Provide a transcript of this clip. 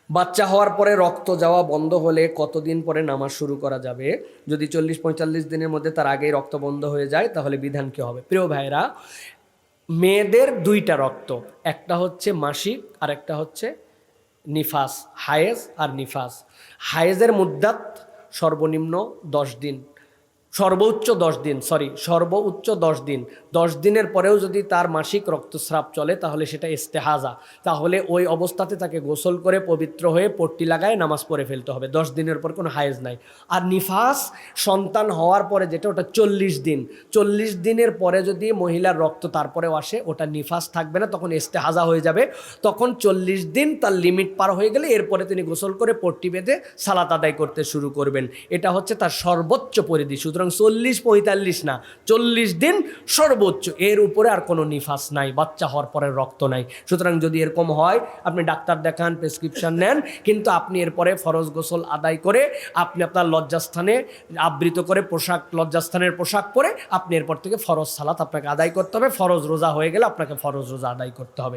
বাচ্চা হওয়ার পরে রক্ত যাওয়া বন্ধ হলে কতদিন পরে নামাজ শুরু করা যাবে? যদি 40-45 দিনের মধ্যে তার আগেই রক্ত বন্ধ হয়ে যায় তাহলে বিধান কী হবে? প্রিয় ভাইরা, মেয়েদের দুইটা রক্ত, একটা হচ্ছে মাসিক আর একটা হচ্ছে নিফাস, হায়েজ আর নিফাস। হায়েজের মুদ্দাত সর্বনিম্ন 10 দিন, সর্বোচ্চ 10 দিন, সর্বোচ্চ 10 দিন। 10 দিনের পরেও যদি তার মাসিক রক্তস্রাব চলে তাহলে সেটা ইস্তেহাজা, তাহলে ওই অবস্থাতে তাকে গোসল করে পবিত্র হয়ে পট্টি লাগায় নামাজ পড়ে ফেলতে হবে। 10 দিনের পর কোনো হায়েজ নাই। আর নিফাস সন্তান হওয়ার পরে যেটা, ওটা 40 দিন। 40 দিনের পরে যদি মহিলার রক্ত তারপরেও আসে, ওটা নিফাস থাকবে না, তখন ইস্তেহাজা হয়ে যাবে। তখন 40 দিন তার লিমিট পার হয়ে গেলে এরপরে তিনি গোসল করে পট্টি বেঁধে সালাত আদায় করতে শুরু করবেন। এটা হচ্ছে তার সর্বোচ্চ পরিধি। সুতরাং 40-45 না, 40 দিন সর্বোচ্চ, এর উপরে আর কোনো নিফাস নাই, বাচ্চা হওয়ার পরে রক্ত নাই। সুতরাং যদি এরকম হয়, আপনি ডাক্তার দেখান, প্রেসক্রিপশন নেন, কিন্তু আপনি এরপরে ফরজ গোসল আদায় করে আপনি আপনার লজ্জাস্থানে আবৃত করে পোশাক, লজ্জাস্থানের পোশাক পরে আপনি এরপর থেকে ফরজ সালাত আপনাকে আদায় করতে হবে। ফরজ রোজা হয়ে গেলে আপনাকে ফরজ রোজা আদায় করতে হবে।